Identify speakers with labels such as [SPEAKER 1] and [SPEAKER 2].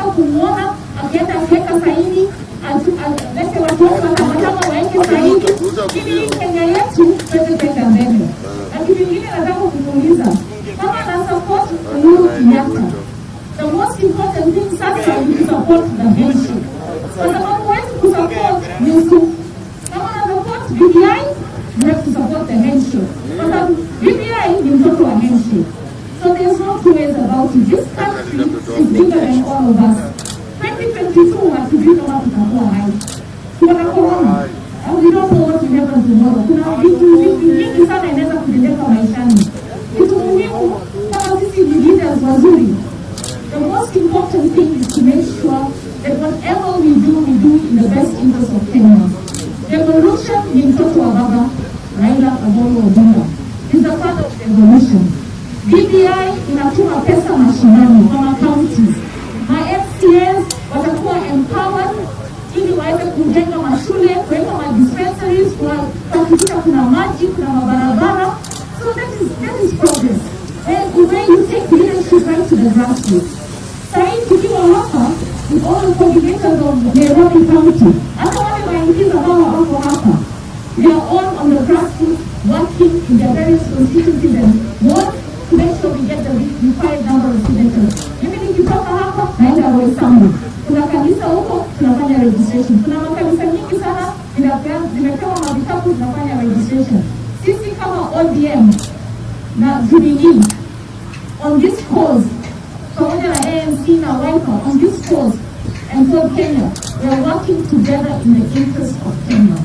[SPEAKER 1] tunataka kumuona akienda akiweka saini, lete watoto wanataka waeke saini ili Kenya yetu tuweze kwenda mbele. Na kitu kingine nataka kumuuliza, kama na support Uhuru Kenyatta, the most important thing sasa ni support the nation. Kwa sababu huwezi kusupport Yusuf. Kama na support BBI, you have to support the nation. Kwa sababu BBI ni mtoto wa nation. So there's no two ways about it. This country is bigger than all of us. 2022 hatujui kama tutakuwa hai. Kuna corona. We don't know what will happen tomorrow. Kuna vitu vingi sana inaweza kutendeka maishani. Kitu muhimu kama sisi ni leaders wazuri, the most important thing is to make sure that whatever we do in the best interest of Kenya. Revolution ni mtoto wa baba Raila Amolo Odinga. Is the father of revolution. BBI inatuma pesa mashinani kwa counties. Ma FCS watakuwa empowered ili waweze kujenga mashule, kuweka dispensaries, kuhakikisha kuna maji, kuna mabarabara. So that is progress. And when you take leadership right to the grassroots. Sahii tukiwa hapa with all the coordinators of Nairobi County, hata wale waingiza ambao wako hapa, we are all on the grassroots working in the various constituencies and wards to make sure we get the required number of signatures. Mimi nikitoka hapa naenda Roysambu. Kuna kanisa huko tunafanya registration. Kuna makanisa nyingi sana zimepewa mavitabu tunafanya registration. Sisi kama ODM na Jubilee on this cause, pamoja na ANC na Wiper on this cause and for Kenya, we are working together in the interest of Kenya.